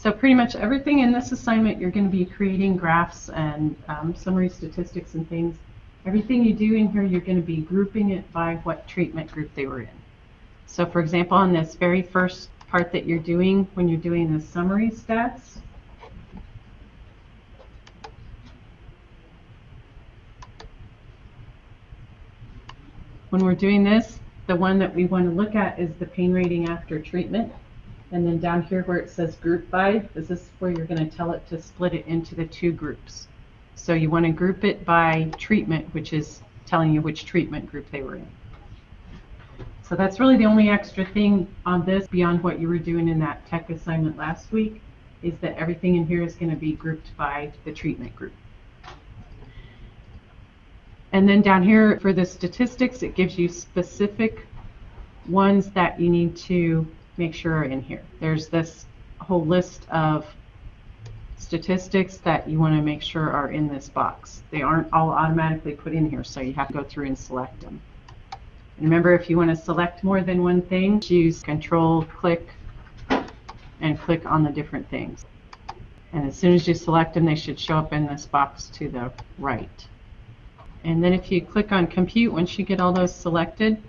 So pretty much everything in this assignment, you're going to be creating graphs and summary statistics and things. Everything you do in here, you're going to be grouping it by what treatment group they were in. So for example, on this very first part that you're doing, when you're doing the summary stats, when we're doing this, the one that we want to look at is the pain rating after treatment. And then down here where it says group by, this is where you're going to tell it to split it into the two groups. So you want to group it by treatment, which is telling you which treatment group they were in. So that's really the only extra thing on this beyond what you were doing in that tech assignment last week, is that everything in here is going to be grouped by the treatment group. And then down here for the statistics, it gives you specific ones that you need to make sure are in here. There's this whole list of statistics that you want to make sure are in this box. They aren't all automatically put in here, so you have to go through and select them. And remember, if you want to select more than one thing, use Control, click, and click on the different things. And as soon as you select them, they should show up in this box to the right. And then if you click on Compute, once you get all those selected,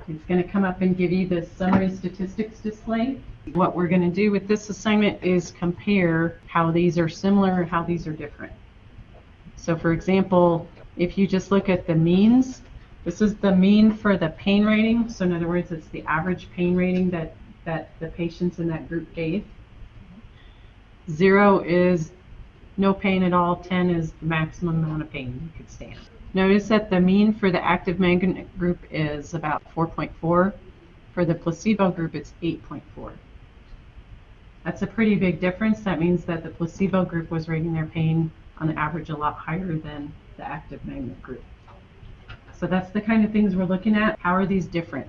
it's going to come up and give you the summary statistics display. What we're going to do with this assignment is compare how these are similar and how these are different. So for example, if you just look at the means, this is the mean for the pain rating. So in other words, it's the average pain rating that the patients in that group gave. 0 is no pain at all. 10 is the maximum amount of pain you could stand. Notice that the mean for the active magnet group is about 4.4. For the placebo group, it's 8.4. That's a pretty big difference. That means that the placebo group was rating their pain on the average a lot higher than the active magnet group. So that's the kind of things we're looking at. How are these different?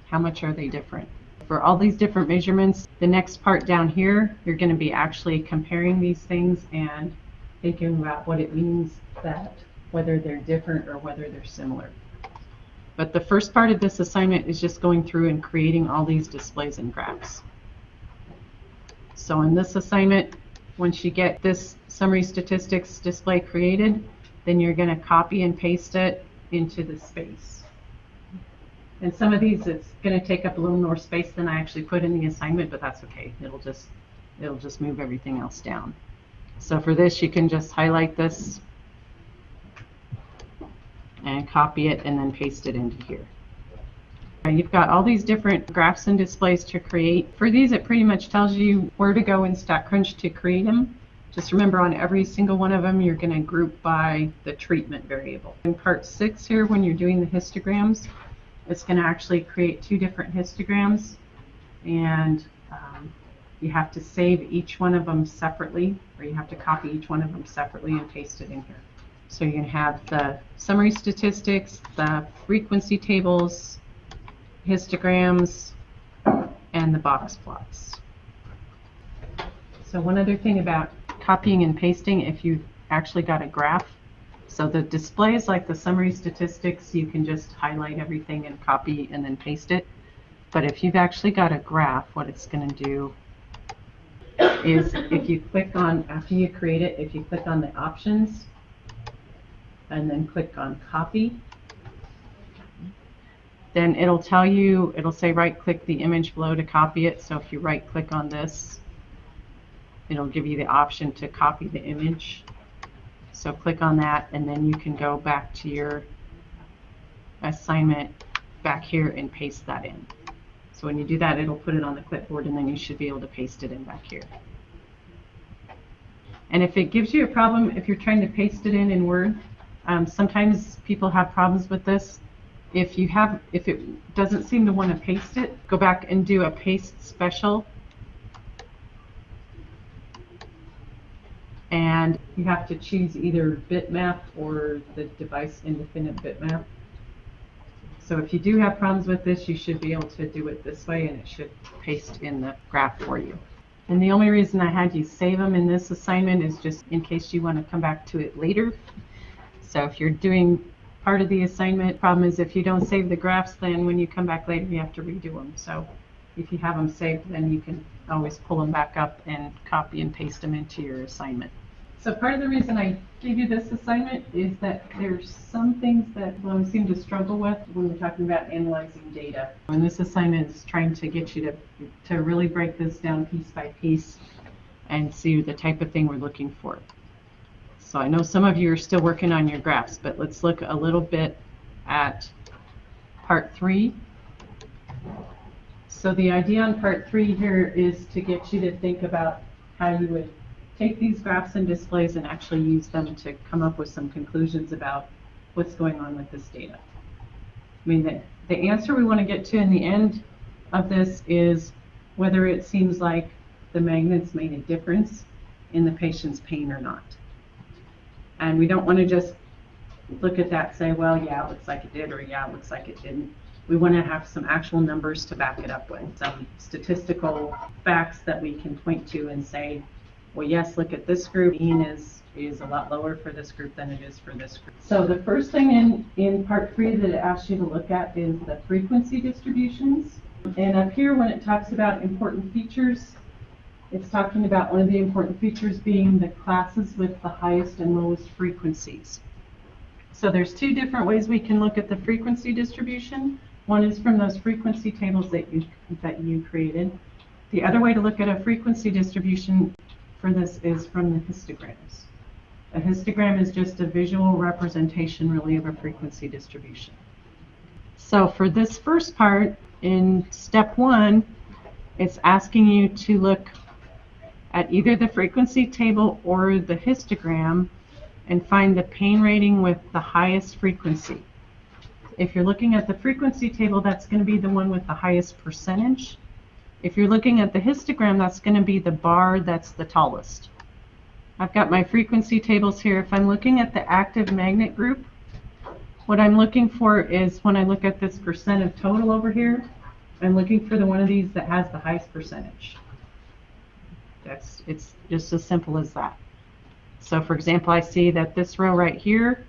How much are they different? For all these different measurements, the next part down here, you're going to be actually comparing these things and thinking about what it means, that whether they're different or whether they're similar. But the first part of this assignment is just going through and creating all these displays and graphs. So in this assignment, once you get this summary statistics display created, then you're going to copy and paste it into the space. And some of these, it's going to take up a little more space than I actually put in the assignment, but that's okay. It'll just move everything else down. So for this, you can just highlight this and copy it and then paste it into here. You've got all these different graphs and displays to create. For these, it pretty much tells you where to go in StatCrunch to create them. Just remember, on every single one of them, you're going to group by the treatment variable. In part 6 here, when you're doing the histograms, it's going to actually create 2 different histograms, and you have to save each one of them separately, or you have to copy each one of them separately and paste it in here. So you're going to have the summary statistics, the frequency tables, histograms, and the box plots. So one other thing about copying and pasting, if you've actually got a graph, so the displays like the summary statistics, you can just highlight everything and copy and then paste it. But if you've actually got a graph, what it's going to do is, if you click on, after you create it, if you click on the options and then click on copy, then it'll tell you, it'll say right click the image below to copy it. So if you right click on this, it'll give you the option to copy the image. So click on that, and then you can go back to your assignment back here and paste that in. So when you do that, it'll put it on the clipboard, and then you should be able to paste it in back here. And if it gives you a problem, if you're trying to paste it in Word, sometimes people have problems with this. If it doesn't seem to want to paste it, go back and do a paste special. And you have to choose either bitmap or the device independent bitmap. So if you do have problems with this, you should be able to do it this way, and it should paste in the graph for you. And the only reason I had you save them in this assignment is just in case you want to come back to it later. So if you're doing part of the assignment, problem is if you don't save the graphs, then when you come back later, you have to redo them. So if you have them saved, then you can always pull them back up and copy and paste them into your assignment. So part of the reason I gave you this assignment is that there's some things that we seem to struggle with when we're talking about analyzing data. And this assignment is trying to get you to really break this down piece by piece and see the type of thing we're looking for. So I know some of you are still working on your graphs, but let's look a little bit at part 3. So the idea on part 3 here is to get you to think about how you would take these graphs and displays and actually use them to come up with some conclusions about what's going on with this data. I mean, the answer we want to get to in the end of this is whether it seems like the magnets made a difference in the patient's pain or not. And we don't want to just look at that and say, well, yeah, it looks like it did, or yeah, it looks like it didn't. We want to have some actual numbers to back it up with, some statistical facts that we can point to and say, well, yes, look at this group. Mean is a lot lower for this group than it is for this group. So the first thing in part 3 that it asks you to look at is the frequency distributions. And up here, when it talks about important features, it's talking about one of the important features being the classes with the highest and lowest frequencies. So there's 2 different ways we can look at the frequency distribution. One is from those frequency tables that you created. The other way to look at a frequency distribution for this is from the histograms. A histogram is just a visual representation, really, of a frequency distribution. So for this first part, in step 1, it's asking you to look at either the frequency table or the histogram and find the pain rating with the highest frequency. If you're looking at the frequency table, that's going to be the one with the highest percentage. If you're looking at the histogram, that's going to be the bar that's the tallest. I've got my frequency tables here. If I'm looking at the active magnet group, what I'm looking for is, when I look at this percent of total over here, I'm looking for the one of these that has the highest percentage. It's just as simple as that. So for example, I see that this row right here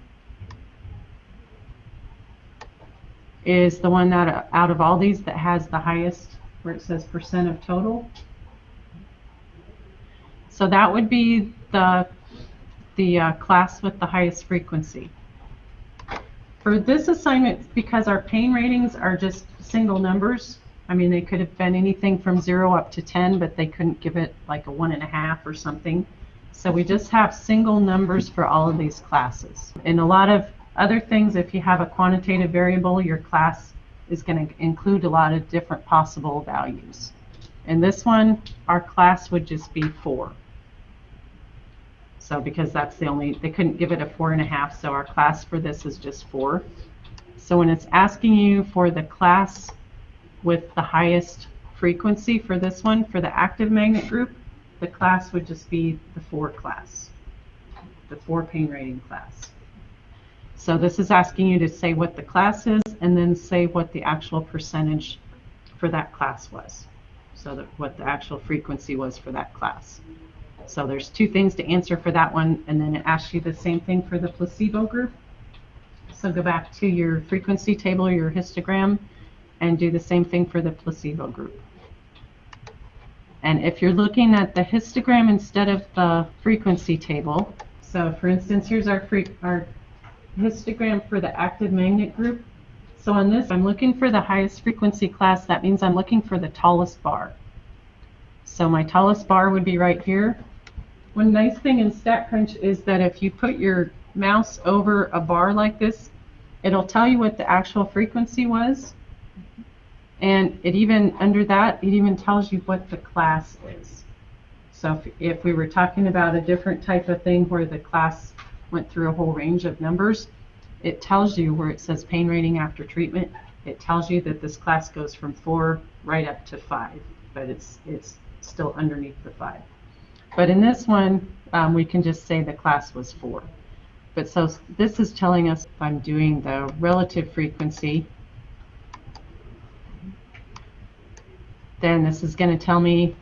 is the one that out of all these that has the highest, where it says percent of total. So that would be the class with the highest frequency. For this assignment, because our pain ratings are just single numbers, I mean, they could have been anything from 0 up to 10, but they couldn't give it like a 1.5 or something. So we just have single numbers for all of these classes. In a lot of other things, if you have a quantitative variable, your class is going to include a lot of different possible values. In this one, our class would just be 4. So because that's the only, they couldn't give it a 4.5, so our class for this is just 4. So when it's asking you for the class with the highest frequency for this one, for the active magnet group, the class would just be the 4 class, the 4 pain rating class. So this is asking you to say what the class is and then say what the actual percentage for that class was. So that what the actual frequency was for that class. So there's 2 things to answer for that one, and then it asks you the same thing for the placebo group. So go back to your frequency table or your histogram and do the same thing for the placebo group. And if you're looking at the histogram instead of the frequency table, so for instance, here's our histogram for the active magnet group. So on this, I'm looking for the highest frequency class. That means I'm looking for the tallest bar. So my tallest bar would be right here. One nice thing in StatCrunch is that if you put your mouse over a bar like this, it'll tell you what the actual frequency was. And it even, under that, it even tells you what the class is. So if we were talking about a different type of thing where the class went through a whole range of numbers, it tells you where it says pain rating after treatment, it tells you that this class goes from 4 right up to 5, but it's still underneath the 5. But in this one, we can just say the class was 4. But so this is telling us if I'm doing the relative frequency, then this is going to tell me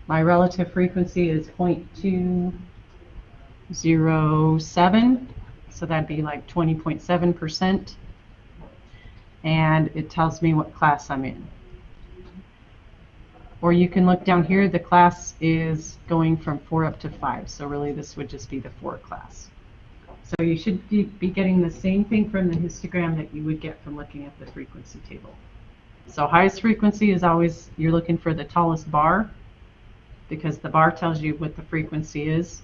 my relative frequency is 0.207, so that'd be like 20.7%, and it tells me what class I'm in. Or you can look down here, the class is going from 4 up to 5. So really this would just be the 4 class. So you should be getting the same thing from the histogram that you would get from looking at the frequency table. So highest frequency is always, you're looking for the tallest bar, because the bar tells you what the frequency is.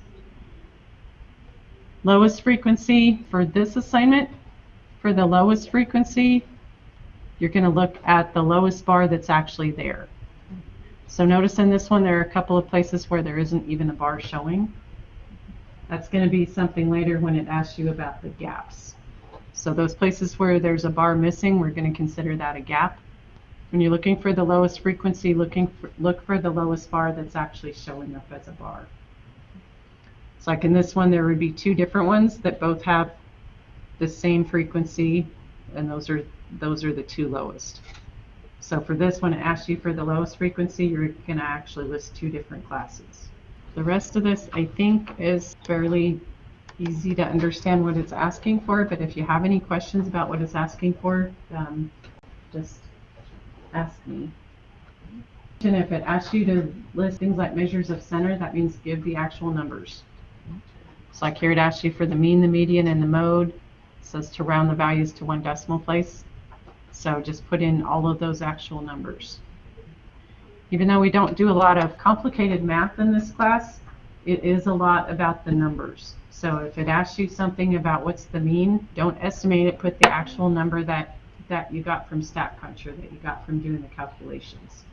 Lowest frequency for this assignment, for the lowest frequency, you're going to look at the lowest bar that's actually there. So notice in this one there are a couple of places where there isn't even a bar showing. That's going to be something later when it asks you about the gaps. So those places where there's a bar missing, we're going to consider that a gap. When you're looking for the lowest frequency, look for the lowest bar that's actually showing up as a bar. So like in this one, there would be 2 different ones that both have the same frequency, and those are the 2 lowest. So for this one, it asks you for the lowest frequency, you're going to actually list 2 different classes. The rest of this, I think, is fairly easy to understand what it's asking for, but if you have any questions about what it's asking for, just ask me. And if it asks you to list things like measures of center, that means give the actual numbers. So like here it asks you for the mean, the median, and the mode. It says to round the values to 1 decimal place. So just put in all of those actual numbers. Even though we don't do a lot of complicated math in this class, it is a lot about the numbers. So if it asks you something about what's the mean, don't estimate it, put the actual number that you got from StatCruncher, that you got from doing the calculations.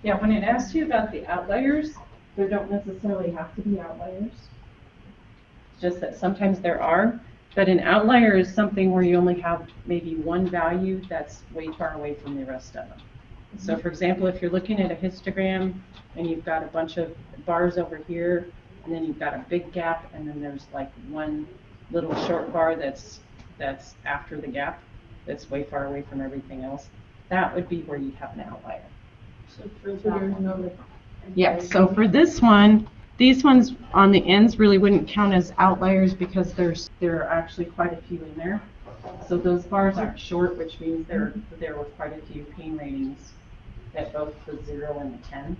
Yeah, when it asks you about the outliers, there don't necessarily have to be outliers. It's just that sometimes there are. But an outlier is something where you only have maybe one value that's way far away from the rest of them. So for example, if you're looking at a histogram and you've got a bunch of bars over here, and then you've got a big gap, and then there's like one little short bar that's after the gap, that's way far away from everything else, that would be where you'd have an outlier. So for that one, Yeah, so for this one, these ones on the ends really wouldn't count as outliers because there are actually quite a few in there. So those bars aren't short, which means there were quite a few pain ratings at both the 0 and the 10.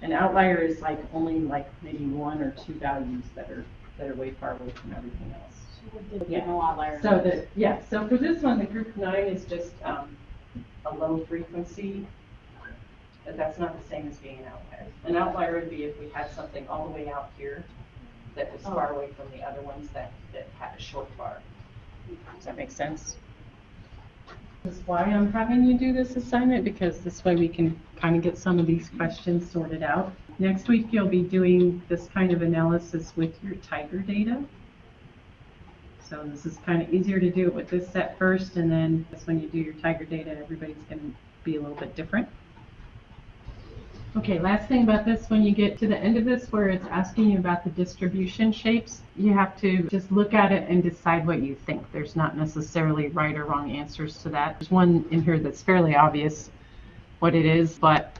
An outlier is like only like maybe 1 or 2 values that are way far away from everything else. yeah, no outliers. So for this one, the group 9 is just a low frequency. But that's not the same as being an outlier. An outlier would be if we had something all the way out here that was far away from the other ones that had a short bar. Does that make sense? This is why I'm having you do this assignment, because this way we can kind of get some of these questions sorted out. Next week you'll be doing this kind of analysis with your Tiger data. So this is kind of easier to do it with this set first, and then when you do your Tiger data, everybody's going to be a little bit different. Okay, last thing about this, when you get to the end of this where it's asking you about the distribution shapes, you have to just look at it and decide what you think. There's not necessarily right or wrong answers to that. There's one in here that's fairly obvious what it is, but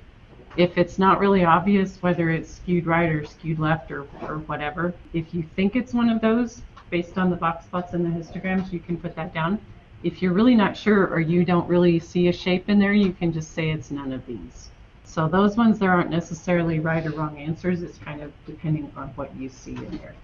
if it's not really obvious whether it's skewed right or skewed left or whatever, if you think it's one of those, based on the box plots and the histograms, you can put that down. If you're really not sure or you don't really see a shape in there, you can just say it's none of these. So those ones, there aren't necessarily right or wrong answers. It's kind of depending on what you see in there.